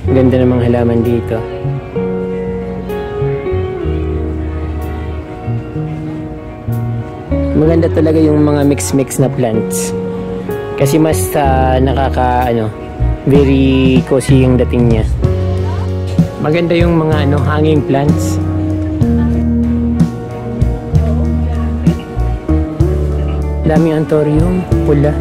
Ganda ng mga halaman dito. Maganda talaga yung mga mix-mix na plants. Kasi mas very cozy yung dating niya. Maganda yung mga hanging plants. Daming anthurium, pula.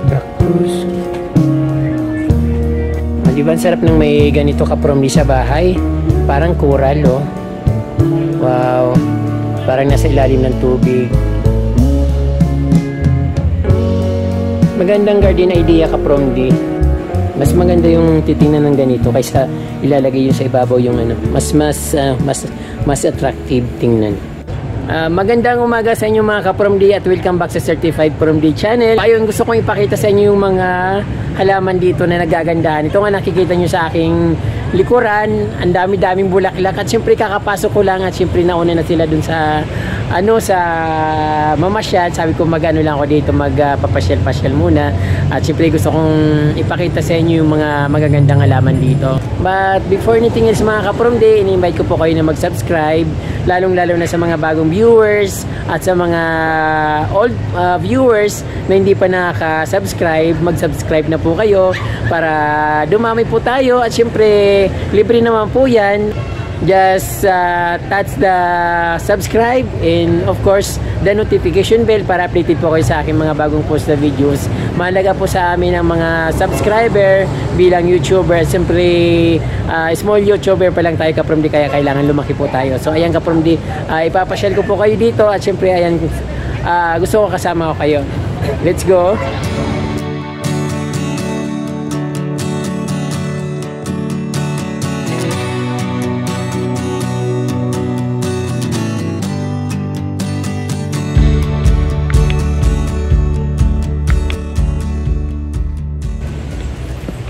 Cactus. Diba ang sarap ng may ganito ka-promdi sa bahay? Parang coral, oh. Wow. Parang nasa ilalim ng tubig. Magandang garden idea ka-promdi. Mas maganda yung titingnan ng ganito kaysa ilalagay yun sa ibabaw yung mas attractive tingnan. Magandang umaga sa inyo mga ka-promdi at welcome back sa Certified Promdi Channel. Ayun, gusto kong ipakita sa inyo yung mga halaman dito na nagagandahan. Ito nga nakikita nyo sa aking likuran, ang dami-daming bulaklak at syempre kakapasok ko lang at syempre nauna na sila dun sa sa mamasyal. Sabi ko lang ako dito magpapasyal-pasyal muna at syempre gusto kong ipakita sa inyo yung mga magagandang halaman dito. But before anything else mga ka-promdi, ini-invite ko po kayo na mag-subscribe, lalong-lalo na sa mga bagong viewers at sa mga old viewers na hindi pa nakaka-subscribe, mag-subscribe na po kayo para dumami po tayo at syempre libre naman po yan. Just touch the subscribe and of course the notification bell para updated po kayo sa aking mga bagong post na videos. Mahalaga po sa amin ang mga subscriber bilang YouTuber. Siyempre small YouTuber pa lang tayo ka-promdi kaya kailangan lumaki po tayo. So ayan ka-promdi, ipapasyal ko po kayo dito at siyempre ayan gusto ko kasama ko kayo. Let's go!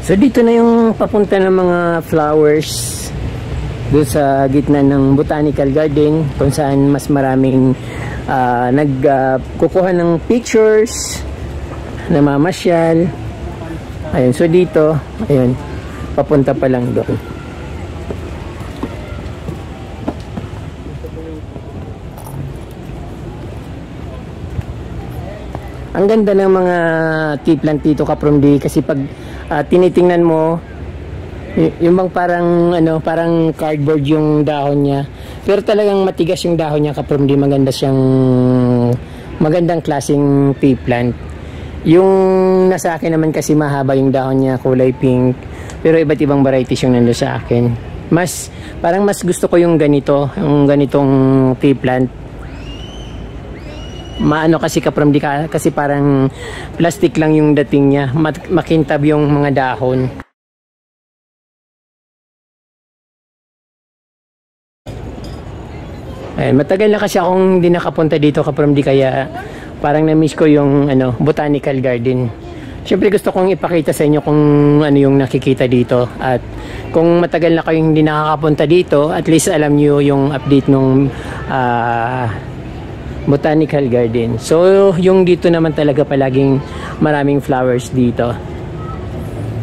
So dito na yung papunta ng mga flowers doon sa gitna ng botanical garden kung saan mas maraming nagkukuha ng pictures, namamasyal. Ayun, so dito, ayun, papunta pa lang doon. Ang ganda ng mga tea plant dito ka-promdi kasi pag tinitingnan mo yung bang parang cardboard yung dahon niya pero talagang matigas yung dahon niya ka-promdi. Magandang klaseng tea plant. Yung nasa akin naman kasi mahaba yung dahon niya, kulay pink, pero iba't ibang varieties yung nando sa akin. Parang mas gusto ko yung ganitong tea plant. Kasi ka-promdi kasi parang plastic lang yung dating niya, makintab yung mga dahon. Ayun, matagal na kasi akong hindi nakapunta dito ka-promdi kaya parang na-miss ko yung botanical garden. Siyempre gusto kong ipakita sa inyo kung ano yung nakikita dito at kung matagal na kayong hindi nakakapunta dito, at least alam niyo yung update nung botanical garden. So yung dito naman talaga palaging maraming flowers dito.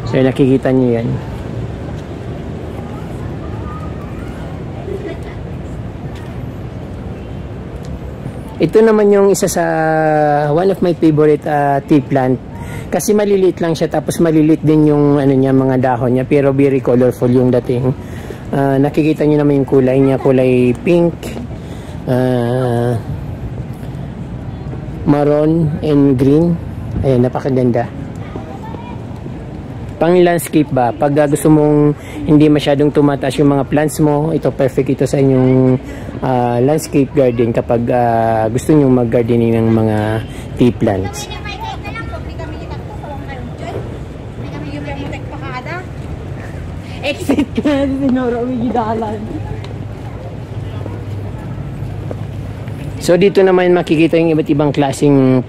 So nakikita niyo yan. Ito naman yung isa sa one of my favorite tea plant kasi maliliit lang siya tapos maliliit din yung mga dahon niya pero very colorful yung dating. Nakikita niyo naman yung kulay niya, kulay pink, maroon and green. Ayan, napakaganda. Pang landscape ba, pag gusto mong hindi masyadong tumataas yung mga plants mo, ito perfect ito sa inyong landscape garden kapag gusto nyo mag-gardening ng mga tea plants. Exit ka na sinuro umigidalan. So dito naman makikita yung iba't ibang klaseng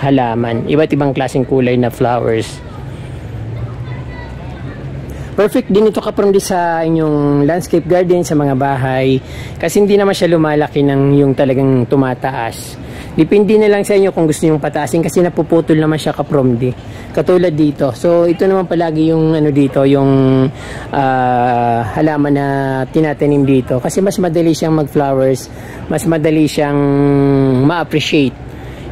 halaman, iba't ibang klaseng kulay na flowers. Perfect din ito ka-promdi sa inyong landscape garden sa mga bahay kasi hindi naman siya lumalaki ng yung talagang tumataas. Depende na lang sa inyo kung gusto nyong pataasin kasi napuputol naman siya kapromdi. Katulad dito. So ito naman palagi yung ano dito, yung halaman na tinatanim dito kasi mas madali siyang mag-flowers, mas madali siyang ma-appreciate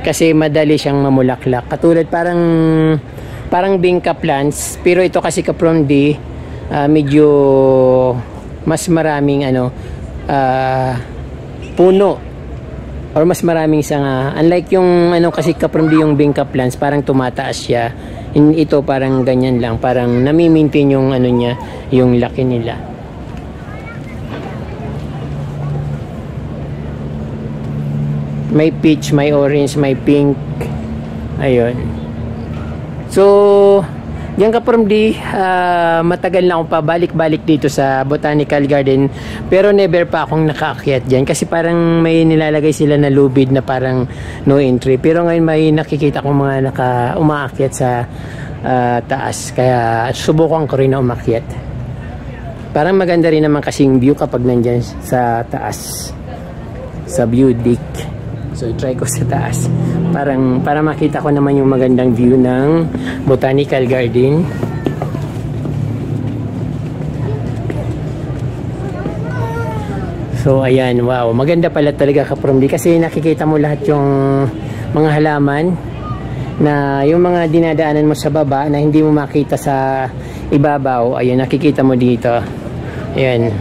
kasi madali siyang mamulaklak. Katulad parang bingka plants, pero ito kasi kapromdi medyo mas maraming puno or mas maraming sanga. Unlike yung kasi kapromdi yung bingka plants, parang tumataas siya. Ito parang ganyan lang, parang nami-maintain yung niya, yung laki nila. May peach, may orange, may pink. Ayun. So yan kapromdi, matagal na akong pabalik-balik dito sa Botanical Garden pero never pa akong nakaakyat dyan kasi parang may nilalagay sila na lubid na parang no entry, pero ngayon may nakikita kong mga umaakyat sa taas, kaya subukan ko rin na umakyat. Parang maganda rin naman kasing view kapag nandyan sa taas sa view deck. So try ko sa taas para makita ko naman yung magandang view ng Botanical Garden. So ayan, wow, maganda pala talaga kapromdi kasi nakikita mo lahat yung mga halaman na yung mga dinadaanan mo sa baba na hindi mo makita sa ibabaw. Ayun, nakikita mo dito. Ayan.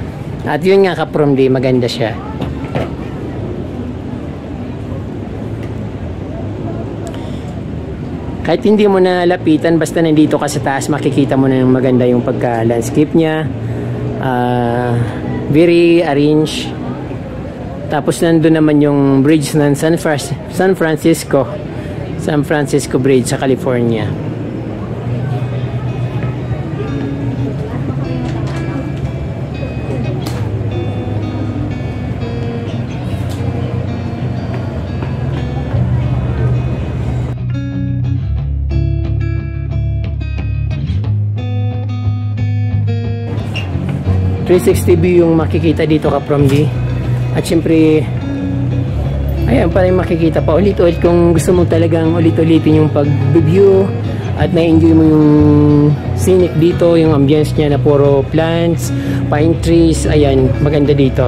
At yun nga kapromdi, maganda siya. Kahit hindi mo na lapitan, basta nandito ka sa taas, makikita mo na yung maganda yung pagka-landscape niya. Very arranged. Tapos nandun naman yung bridge ng San Francisco Bridge sa California. .360 view yung makikita dito kapromdi. At syempre ayan pa rin makikita pa ulit-ulit kung gusto mo talagang ulit-ulitin yung pag-view at na-enjoy mo yung scenic dito, yung ambience niya na puro plants, pine trees. Ayan, maganda dito.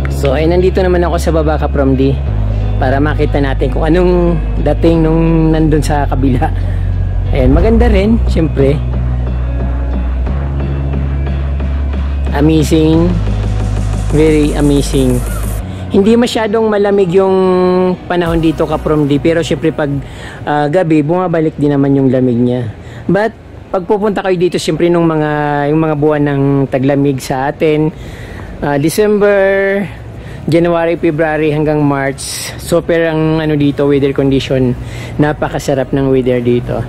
So ay nandito naman ako sa baba kapromdi para makita natin kung anong dating nung nandun sa kabila. Ayan, maganda rin, syempre. Amazing. Very amazing. Hindi masyadong malamig yung panahon dito kapromdi, pero syempre pag gabi, bumabalik din naman yung lamig niya. But pag pupunta kayo dito, syempre yung mga buwan ng taglamig sa atin, December, January, February hanggang March, super ang dito weather condition, napakasarap ng weather dito.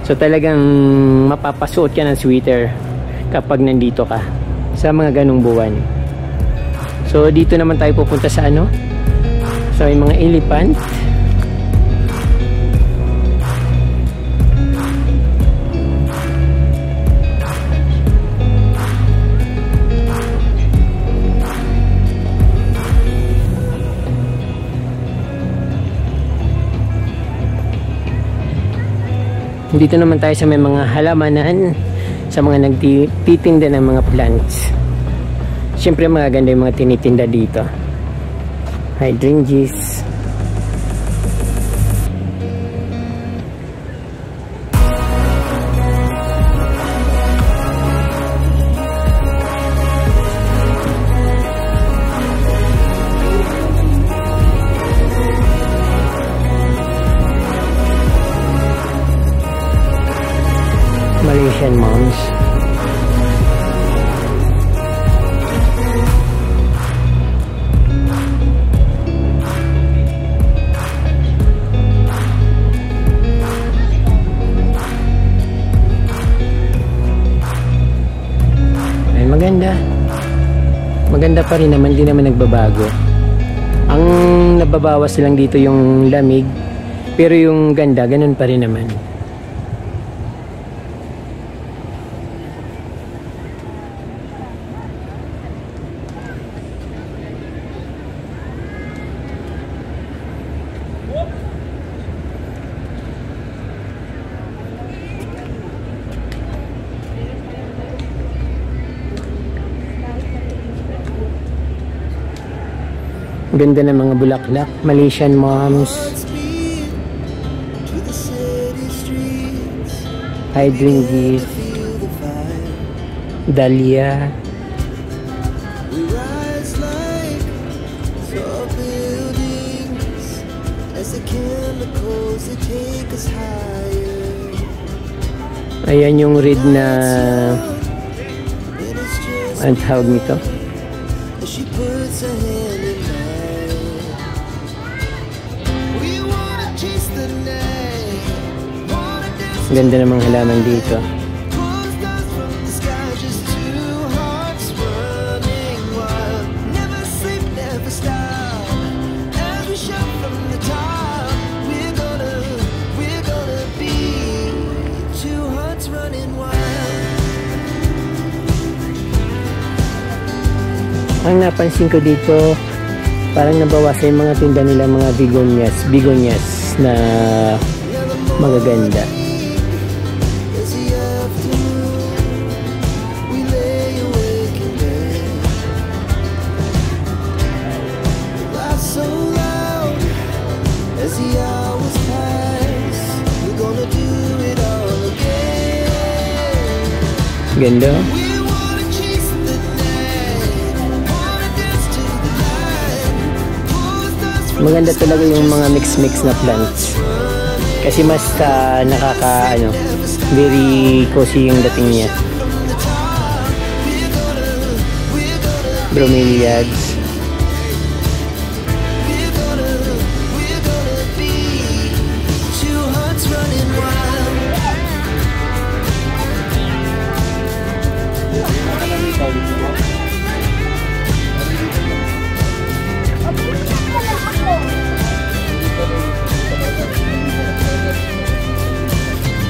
So talagang mapapasuot ka ng sweater kapag nandito ka sa mga ganong buwan. So dito naman tayo pupunta sa sa mga elephant. Dito naman tayo sa may mga halamanan, sa mga nagtitinda ng mga plants. Siyempre magaganda yung mga tinitinda dito. Hydrangeas. Malaysian moms. Ay, maganda pa rin naman, hindi naman nagbabago. Ang nababawas lang dito yung lamig, pero yung ganda ganun pa rin naman. Ganda ng mga bulaklak. Malaysian moms. Hydrangea. Dahlia. Ayan yung red na ang tawag nito. Ganda namang halaman dito. Ang napansin ko dito, parang nabawasan yung mga tinda nila, mga begonias na magaganda. Ganda. Maganda talaga yung mga mix na plants. Kasi mas very cozy yung dating niya. Bromeliads.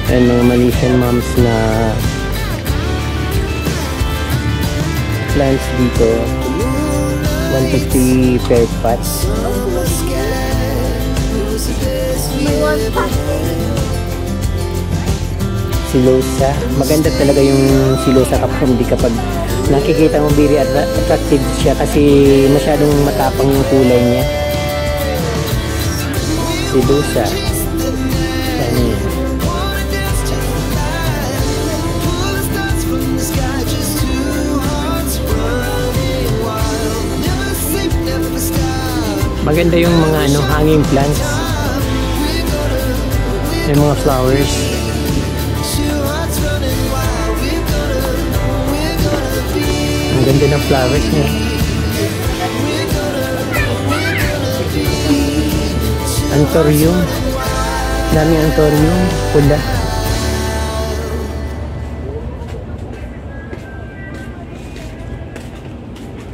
And mga Malaysian moms na plants dito, 150 per pot. Silosa, maganda talaga yung silosa kapag nakikita mo, very attractive siya kasi masyadong matapang yung kulay niya. Silosa. Maganda yung mga hanging plants. May mga flowers. Ang ganda ng flowers niya. Anthurium. Daming anthurium. Pula.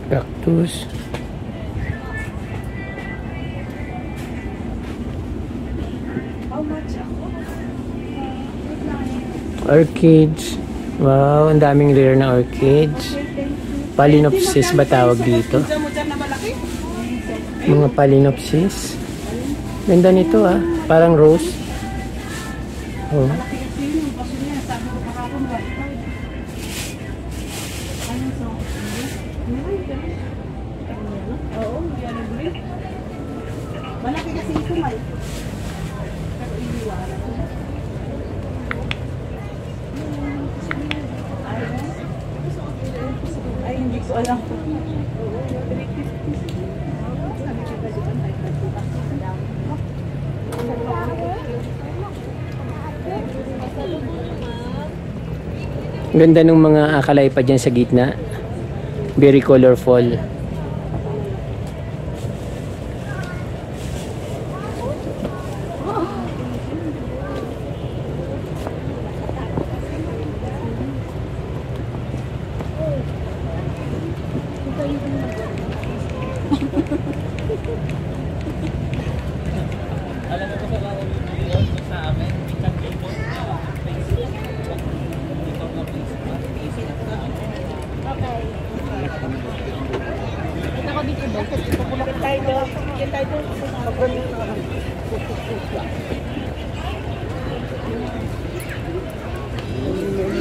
Cactus. Orchids. Wow, ang daming rare na orchids. Phalaenopsis ba tawag dito? Mga Phalaenopsis. Ganda nito parang rose. Oh. Malaki kasi ito may. Ay, hindi ko alam. Ganda ng mga akalay pa dyan sa gitna. Very colorful. Alam mo ko sa amin, okay. Ito ko dito ba? Pupulakit tayo doon. Pupulakit tayo doon.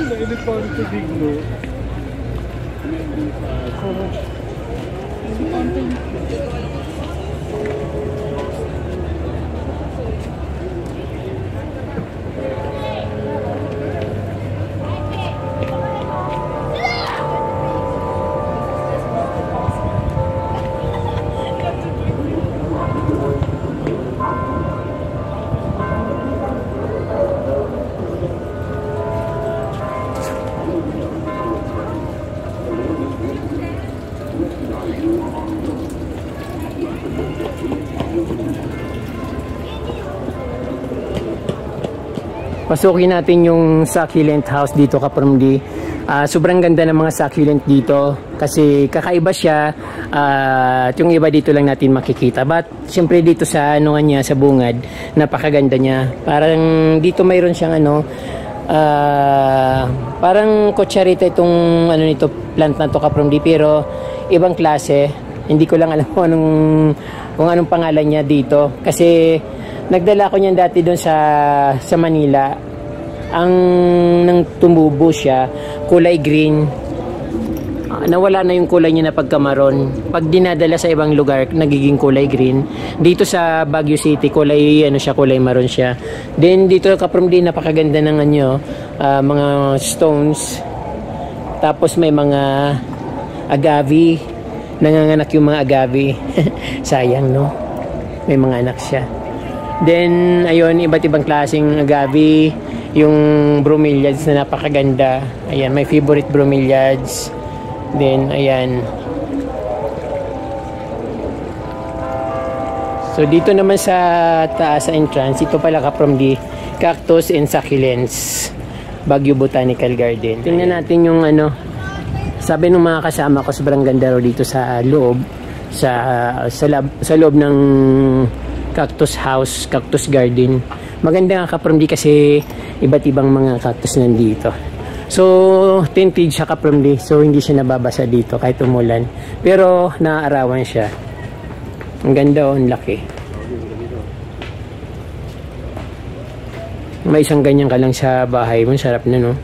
Sa elefante biglo. Pasukin natin yung succulent house dito, Kapromdi. Sobrang ganda ng mga succulent dito kasi kakaiba siya. At yung iba dito lang natin makikita. But syempre dito sa anuhan niya, sa bungad, napakaganda niya. Parang dito mayroon siyang parang kutsarita itong nito, plant na to, Kapromdi, pero ibang klase. Hindi ko lang alam kung anong pangalan niya dito kasi nagdala ko niyan dati doon sa Manila. Ang nang tumubo siya, kulay green. Nawala na yung kulay niya na pagkamaron. Pag dinadala sa ibang lugar, nagiging kulay green. Dito sa Baguio City, kulay kulay maroon siya. Then dito, Kapromdi, napakaganda ng mga stones. Tapos may mga agave. Nanganganak yung mga agave. Sayang, no? May mga anak siya. Then, ayun, iba't ibang klaseng agave. Yung bromeliads na napakaganda. Ayan, my favorite bromeliads. Then, ayan. So, dito naman sa taas sa entrance, ito pala, Kapromdi, cactus and succulents. Baguio Botanical Garden. Tingnan natin yung sabi ng mga kasama ko, sobrang ganda raw dito sa loob. Sa loob ng cactus house, cactus garden. Maganda nga, Kapromdi, kasi iba't ibang mga cactus nandito. So, tinted siya, Kapromdi. So, hindi siya nababasa dito kahit umulan. Pero, naaarawan siya. Ang ganda, ang laki. May isang ganyan ka lang sa bahay mo. Sarap na, no?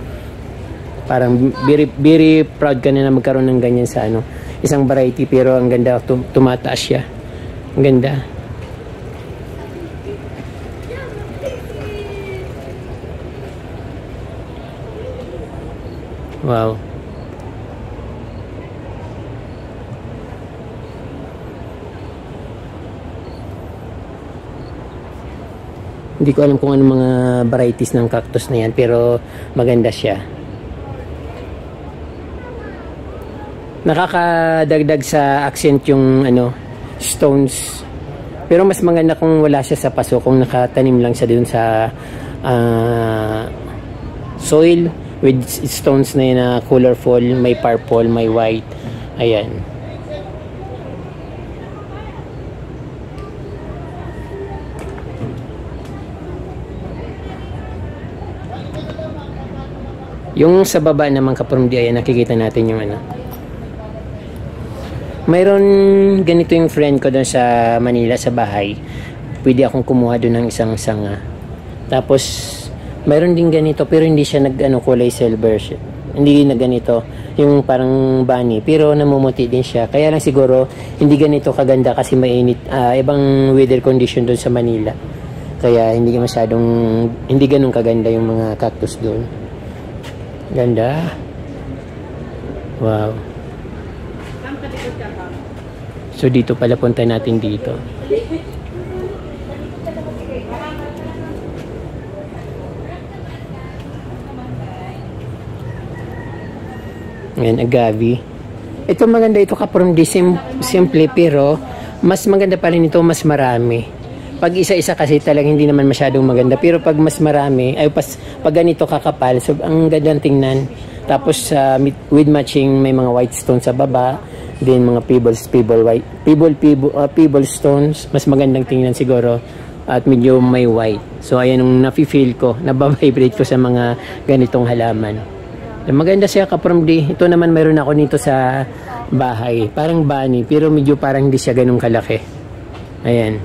Parang very proud ka na magkaroon ng ganyan sa isang variety. Pero, ang ganda, tumataas siya. Ang ganda. Wow. Hindi ko alam kung anong mga varieties ng cactus na yan, pero maganda siya. Nakakadagdag sa accent yung stones. Pero mas maganda kung wala siya sa paso, kung nakatanim lang siya dun sa soil with stones na yun na colorful, may purple, may white. Ayan. Yung sa baba naman, Kapromdi, ayan, nakikita natin yung mayroon ganito yung friend ko doon sa Manila, sa bahay. Pwede akong kumuha doon ng isang sanga. Tapos mayroon din ganito, pero hindi siya kulay silver. Hindi na ganito, yung parang bunny, pero namumuti din siya. Kaya lang siguro hindi ganito kaganda kasi mainit, ibang weather condition doon sa Manila. Kaya hindi ganun kaganda yung mga cactus doon. Ganda. Wow. So dito pala, punta natin dito. Ayan, agave. Ito maganda ito, Kapromdi, simple, pero mas maganda pa rin ito, mas marami. Pag isa-isa kasi talagang hindi naman masyadong maganda, pero pag mas marami, pag ganito kakapal, so ang gandang tingnan. Tapos with matching, may mga white stones sa baba, then mga pebble stones, mas magandang tingnan siguro, at medyo may white. So ayan yung nafe-feel ko, nababibrate ko sa mga ganitong halaman. Maganda siya, Kapromdi. Ito naman mayroon ako nito sa bahay. Parang bunny, pero medyo parang hindi siya ganun kalaki. Ayan.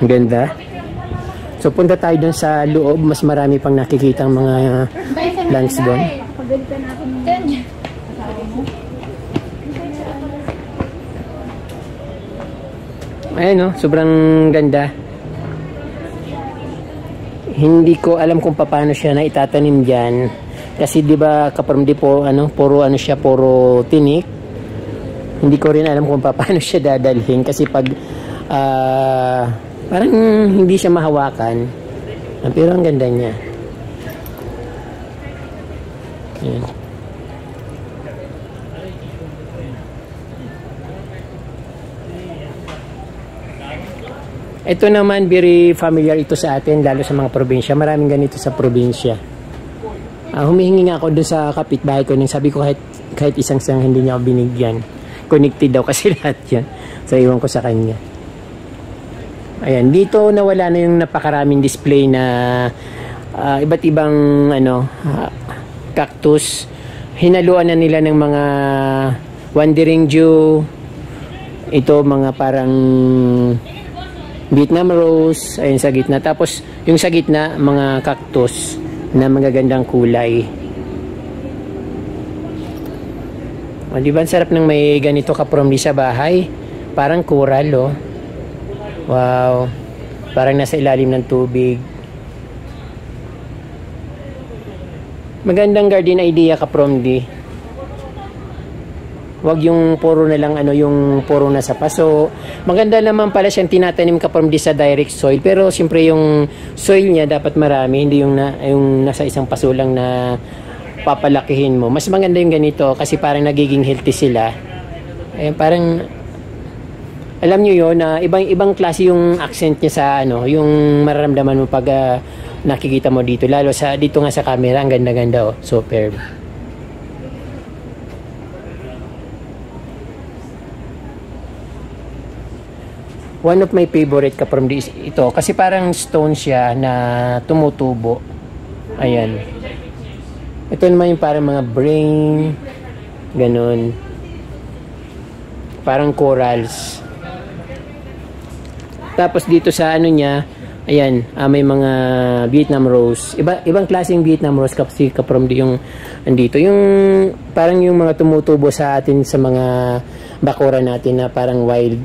Ganda. So punta tayo dun sa loob, mas marami pang nakikitang mga plants doon. Pagalitan natin yung Ayan no, sobrang ganda. Hindi ko alam kung paano siya na itatanim diyan. Kasi 'di ba kapag di po puro siya, puro tinik. Hindi ko rin alam kung paano siya dadalhin kasi pag parang hindi siya mahawakan. Pero ang ganda niya. Ayan. Ito naman, very familiar ito sa atin, lalo sa mga probinsya. Maraming ganito sa probinsya. Humihingi nga ako doon sa kapitbahay ko. Sabi ko kahit isang hindi niya ako binigyan. Connected daw kasi lahat yan. So, iwan ko sa kanya. Ayan, dito nawala na yung napakaraming display na iba't ibang cactus. Hinaluan na nila ng mga wandering Jew. Ito mga parang Vietnam rose, ayun sa gitna. Tapos, yung sa gitna, mga cactus na magagandang kulay. O, di ba, ang sarap ng may ganito ka-promdi sa bahay? Parang coral, oh. Wow. Parang nasa ilalim ng tubig. Magandang garden idea ka-promdi. Wag yung puro na lang yung puro na sa paso. Maganda naman pala siyang tinatanim ka from sa direct soil, pero siyempre yung soil niya dapat marami, hindi yung nasa isang paso lang na papalakihin mo. Mas maganda yung ganito kasi parang nagiging healthy sila. Parang alam niyo yon na ibang klase yung accent niya sa yung mararamdaman mo pag nakikita mo dito, lalo sa dito nga sa camera, ang ganda-ganda, oh, superb. One of my favorite ka from this ito kasi parang stone siya na tumutubo. Ayan. Ito naman yung parang mga brain, ganun. Parang corals. Tapos dito sa niya, ayan, may mga Vietnam rose. Ibang klaseng Vietnam rose kasi from yung andito. Yung parang yung mga tumutubo sa atin sa mga bakura natin na parang wild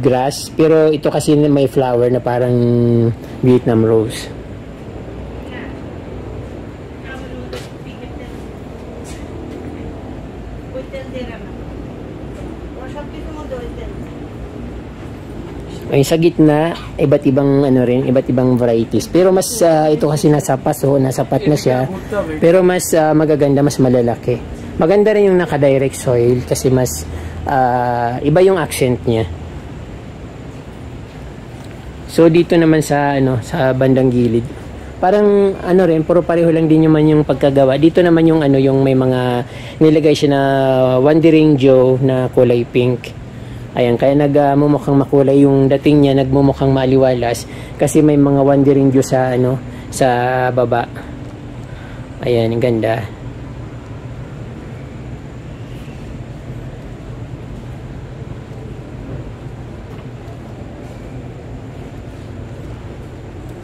grass, pero ito kasi may flower na parang Vietnam rose. Ay sa gitna, iba't ibang iba't ibang varieties. Pero mas ito kasi nasa paso, nasapat na siya. Pero mas magaganda, mas malalaki. Maganda rin yung naka-direct soil kasi mas iba yung accent niya. So dito naman sa sa bandang gilid, parang rin, puro pareho lang din naman yung pagkagawa. Dito naman yung yung may mga nilagay siya na wandering Joe na kulay pink. Ayan, kaya nagmumukhang makulay yung dating niya, nagmumukhang maliwalas kasi may mga wandering Joe sa sa baba. Ayan, ang ganda.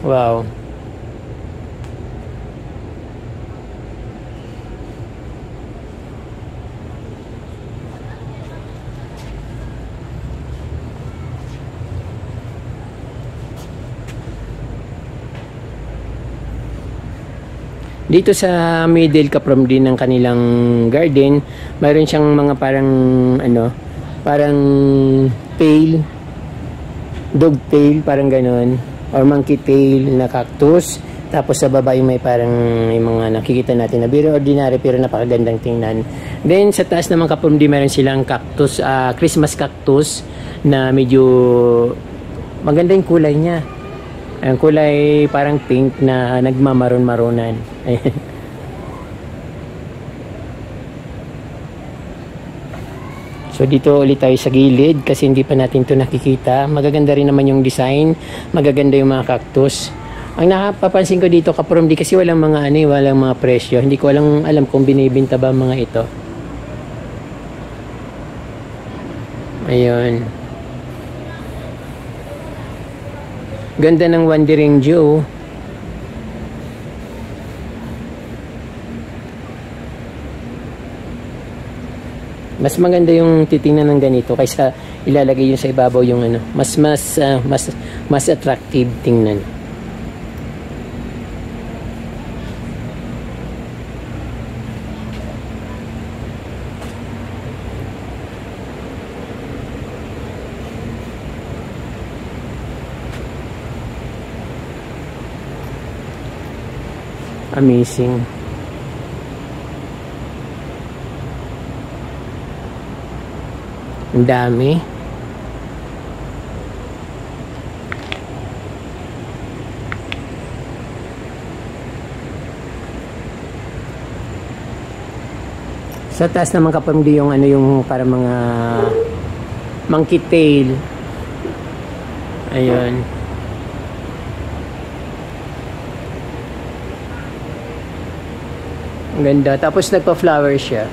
Wow. Dito sa middle kaprom din ng kanilang garden, mayroon siyang mga parang parang tail, dog tail, parang ganon, or monkey tail na cactus. Tapos sa baba yung may parang yung mga nakikita natin na very ordinary pero napakagandang tingnan. Then sa taas naman kaprom din mayroon silang cactus, Christmas cactus na medyo maganda yung kulay niya. Ang kulay parang pink na nagmamaron-maronan. Ayan. So dito ulit tayo sa gilid kasi hindi pa natin ito nakikita. Magaganda rin naman yung design. Magaganda yung mga cactus. Ang nakapapansin ko dito kaprom di kasi walang mga walang mga presyo. Hindi ko alam kung binibenta ba mga ito. Ayun. Ganda ng Wandering Joe. Mas maganda yung titingnan ng ganito kaysa ilalagay yun sa ibabaw yung ano. Mas attractive tingnan. Amazing. Ang dami. Sa taas naman kapamdi yung ano yung para mga monkey tail. Ayun. Ang ganda. Tapos nagpa-flower siya.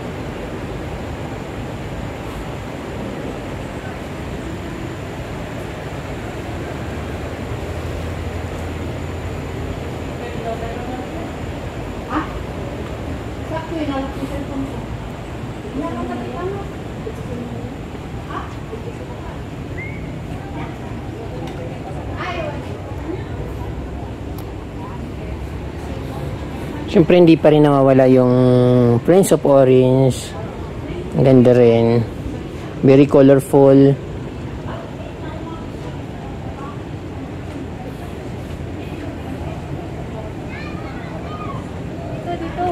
Siyempre hindi pa rin nawawala yung Prince of Orange. Ang ganda rin. Very colorful. Dito.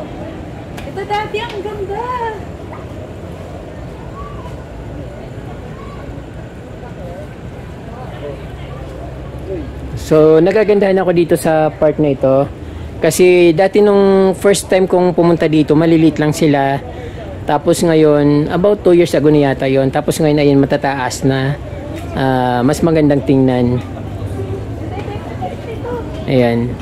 Ito dati, ang ganda. So, nagagandahan ako dito sa part na ito. Kasi dati nung first time kong pumunta dito, malilit lang sila. Tapos ngayon, about 2 years ago na yata yun. Tapos ngayon ayun, matataas na. Mas magandang tingnan. Ayan.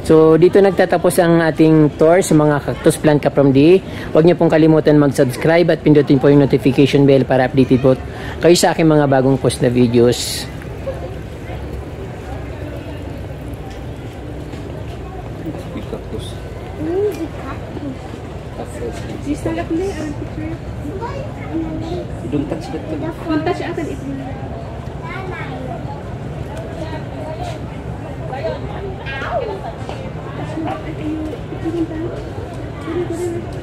So, dito nagtatapos ang ating tour sa mga cactus plant Kapramdi. Huwag niyo pong kalimutan mag-subscribe at pindutin po yung notification bell para updated po kayo sa aking mga bagong post na videos. She's still up there, picture. Don't touch that. Don't touch akan ito. Ow!